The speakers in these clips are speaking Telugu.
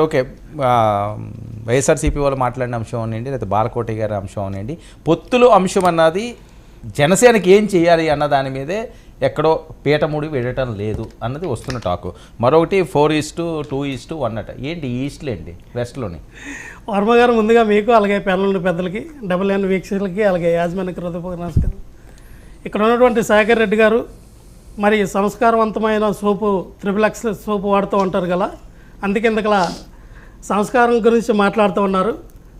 ఓకే. వైఎస్ఆర్సీపీ వాళ్ళు మాట్లాడిన అంశం అనండి, లేదా బాలకోటి గారి అంశం అనండి, పొత్తులు అంశం అన్నది జనసేనకి ఏం చేయాలి అన్న దాని మీదే ఎక్కడో పీటముడి వెళ్ళటం లేదు అన్నది వస్తున్న టాకు. మరొకటి 4:2:1 అట. ఏంటి ఈస్ట్లో ఏంటి వెస్ట్లోని? వర్మ గారు, ముందుగా మీకు అలాగే ప్యానల్ పెద్దలకి, WN వీక్షకులకి, అలాగే యాజమాన్యకి హృదయపూర్వక నమస్కారం. ఇక్కడ ఉన్నటువంటి శేఖర్ రెడ్డి గారు మరి సంస్కారవంతమైన సోపు XXX సోపు వాడుతూ ఉంటారు కదా, అందుకెందుకలా సంస్కారం గురించి మాట్లాడుతూ ఉన్నారు.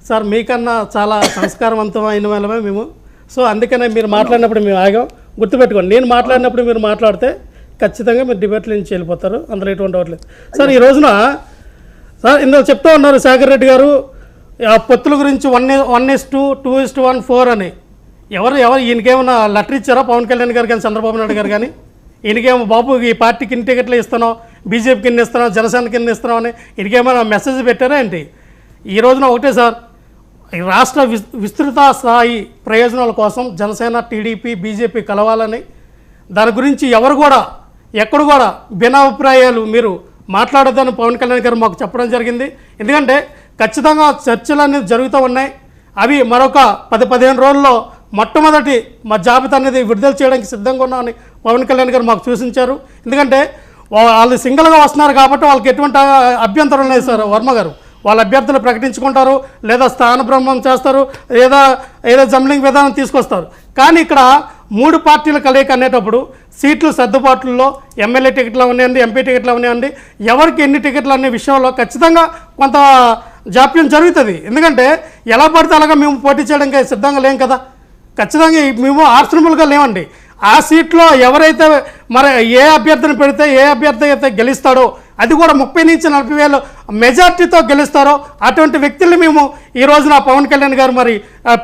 సార్, మీకన్నా చాలా సంస్కారవంతమైన వాళ్ళమే మేము. సో అందుకనే మీరు మాట్లాడినప్పుడు మేము ఆగాం. గుర్తుపెట్టుకోండి, నేను మాట్లాడినప్పుడు మీరు మాట్లాడితే ఖచ్చితంగా మీరు డిబేట్లో నుంచి వెళ్ళిపోతారు, అందులో ఎటువంటి అవ్వట్లేదు. సార్, ఈ రోజున సార్ ఇందులో చెప్తూ ఉన్నారు శేఖర్ రెడ్డి గారు పొత్తుల గురించి 1:2:1:4 అని. ఎవరు ఈయనకేమన్నా లెటర్ ఇచ్చారా పవన్ కళ్యాణ్ గారు కానీ చంద్రబాబు నాయుడు గారు కానీ? ఈయనకేమో బాబు ఈ పార్టీకి ఇన్ని టికెట్లు ఇస్తున్నాం, బీజేపీకి ఇన్ని ఇస్తున్నాం, జనసేనకి ఇన్ని ఇస్తున్నాం అని ఈయనకేమైనా మెసేజ్ పెట్టారా ఏంటి? ఈ రోజున ఒకటే సార్, రాష్ట్ర విస్తృత స్థాయి ప్రయోజనాల కోసం జనసేన, టీడీపీ, బీజేపీ కలవాలని, దాని గురించి ఎవరు కూడా ఎక్కడ కూడా భిన్నాభిప్రాయాలు మీరు మాట్లాడొద్దని పవన్ కళ్యాణ్ గారు మాకు చెప్పడం జరిగింది. ఎందుకంటే ఖచ్చితంగా చర్చలు అనేది జరుగుతూ ఉన్నాయి. అవి మరొక 10-15 రోజుల్లో మొట్టమొదటి మా జాబితా అనేది విడుదల చేయడానికి సిద్ధంగా ఉన్నామని పవన్ కళ్యాణ్ గారు మాకు సూచించారు. ఎందుకంటే వాళ్ళు సింగిల్గా వస్తున్నారు కాబట్టి వాళ్ళకి ఎటువంటి అభ్యంతరం లేదు సార్. వర్మ గారు వాళ్ళ అభ్యర్థులు ప్రకటించుకుంటారు, లేదా స్థానభ్రమణం చేస్తారు, లేదా ఏదో జంబ్లింగ్ విధానం తీసుకొస్తారు. కానీ ఇక్కడ 3 పార్టీల కలయిక అనేటప్పుడు సీట్లు సర్దుబాట్లలో ఎమ్మెల్యే టికెట్లు ఉన్నాయండి, ఎంపీ టికెట్లు ఉన్నాయండి, ఎవరికి ఎన్ని టికెట్లు అనే విషయంలో ఖచ్చితంగా కొంత జాప్యం జరుగుతుంది. ఎందుకంటే ఎలా పడితే అలాగా మేము పోటీ చేయడానికి సిద్ధంగా లేం కదా. ఖచ్చితంగా మేము ఆశ్రములుగా లేవండి. ఆ సీట్లో ఎవరైతే మరి ఏ అభ్యర్థిని పెడితే ఏ అభ్యర్థి అయితే గెలుస్తాడో, అది కూడా 30,000-40,000 మెజార్టీతో గెలుస్తారో అటువంటి వ్యక్తుల్ని మేము ఈ రోజున పవన్ కళ్యాణ్ గారు మరి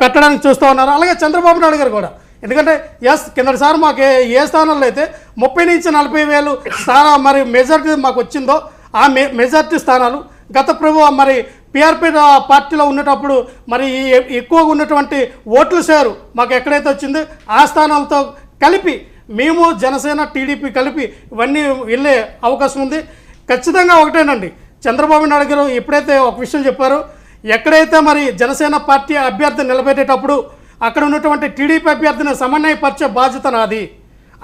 పెట్టడానికి చూస్తూ ఉన్నారు. అలాగే చంద్రబాబు నాయుడు గారు కూడా. ఎందుకంటే కిందటిసారి మాకు ఏ స్థానాల్లో అయితే 30,000-40,000 స్థానం మరి మెజార్టీ మాకు వచ్చిందో ఆ మెజార్టీ స్థానాలు గత మరి PRP పార్టీలో ఉన్నప్పుడు మరి ఎక్కువగా ఉన్నటువంటి ఓట్ల షేరు మాకు ఎక్కడైతే వచ్చిందో ఆ స్థానాలతో కలిపి మేము జనసేన, టీడీపీ కలిపి ఇవన్నీ వెళ్ళే అవకాశం ఉంది. ఖచ్చితంగా ఒకటేనండి, చంద్రబాబు నాయుడు గారు ఎప్పుడైతే ఒక విషయం చెప్పారో, ఎక్కడైతే మరి జనసేన పార్టీ అభ్యర్థిని నిలబెట్టేటప్పుడు అక్కడ ఉన్నటువంటి టీడీపీ అభ్యర్థిని సమన్వయపరిచే బాధ్యత నాది.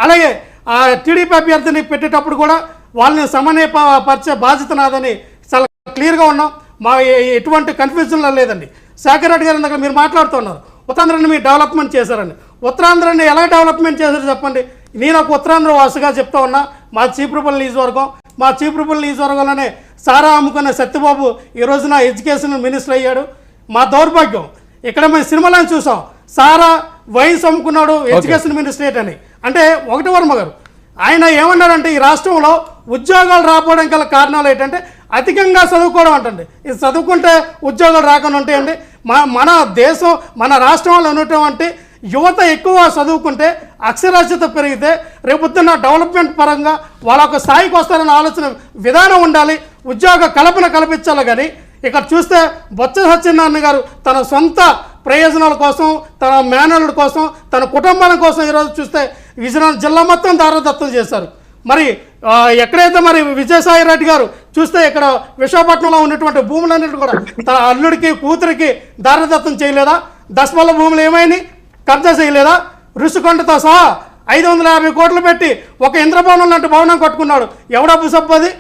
అలాగే ఆ టీడీపీ అభ్యర్థిని పెట్టేటప్పుడు కూడా వాళ్ళని సమన్వయపరిచే బాధ్యత నాదని చాలా క్లియర్గా ఉన్నాం. మా ఎటువంటి కన్ఫ్యూజన్లో లేదండి. శేఖర్ రెడ్డి గారి దగ్గర మీరు మాట్లాడుతున్నారు ఉత్తరాంధ్రని మీరు డెవలప్మెంట్ చేశారని. ఉత్తరాంధ్రని ఎలా డెవలప్మెంట్ చేశారు చెప్పండి. నేను ఒక ఉత్తరాంధ్ర వాసుగా చెప్తా ఉన్నా. మా చీపురుపల్లి నియోజకవర్గంలోనే సారా అమ్ముకున్న సత్యబాబు ఈ రోజున ఎడ్యుకేషన్ మినిస్టర్ అయ్యాడు. మా దౌర్భాగ్యం ఇక్కడ మేము సినిమాలో చూసాం, సారా వైన్స్ అమ్ముకున్నాడు ఎడ్యుకేషన్ మినిస్ట్రేట్ అని. అంటే ఒకటి వర్మ గారు ఆయన ఏమన్నారంటే, ఈ రాష్ట్రంలో ఉద్యోగాలు రాకపోవడం గల కారణాలు ఏంటంటే అధికంగా చదువుకోవడం అంటండి. ఇది చదువుకుంటే ఉద్యోగాలు రాకుండా ఉంటాయండి. మన దేశం, మన రాష్ట్రంలో ఉన్నటువంటి యువత ఎక్కువ చదువుకుంటే, అక్షరాస్యత పెరిగితే రేపొద్దున్న డెవలప్మెంట్ పరంగా వాళ్ళ ఒక స్థాయికి వస్తారన్న ఆలోచన విధానం ఉండాలి. ఉద్యోగ కల్పన కల్పించాలి. కానీ ఇక్కడ చూస్తే బొత్స సత్యనారాయణ గారు తన సొంత ప్రయోజనాల కోసం, తన మేనల్లుల కోసం, తన కుటుంబాల కోసం ఈరోజు చూస్తే విజయనగరం జిల్లా మొత్తం దారదత్తం చేశారు. మరి ఎక్కడైతే మరి విజయసాయి రెడ్డి గారు చూస్తే ఇక్కడ విశాఖపట్నంలో ఉన్నటువంటి భూములన్నింటి కూడా తన అల్లుడికి, కూతురికి దారదత్తం చేయలేదా? దశపల్ల భూములు ఏమైనా కబ్జా చేయలేదా? రుషికొండతో సహా 550 కోట్లు పెట్టి ఒక ఇంద్రభవనం లాంటి భవనం కట్టుకున్నాడు. ఎవడా సబ్బది?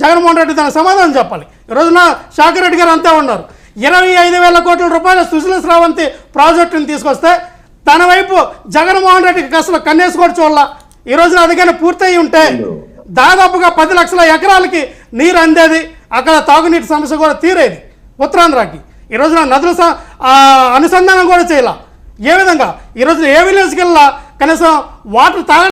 జగన్మోహన్ రెడ్డి దానికి సమాధానం చెప్పాలి. ఈ రోజున శేఖర్ రెడ్డి గారు అంతే ఉన్నారు. 25,000 కోట్ల రూపాయల సుశీల స్రవంతి ప్రాజెక్టుని తీసుకొస్తే తన వైపు జగన్మోహన్ రెడ్డికి అసలు కన్నేసి కూడా చూడాల. ఈ రోజున అదిగానే పూర్తయి ఉంటే దాదాపుగా 10 లక్షల ఎకరాలకి నీరు అందేది, అక్కడ తాగునీటి సమస్య కూడా తీరేది ఉత్తరాంధ్రకి. ఈ రోజున నదుల అనుసంధానం కూడా చేయాల. ఏ విధంగా ఈ రోజున ఏ విలేజ్కి వెళ్ళా కనీసం వాటర్ తాగ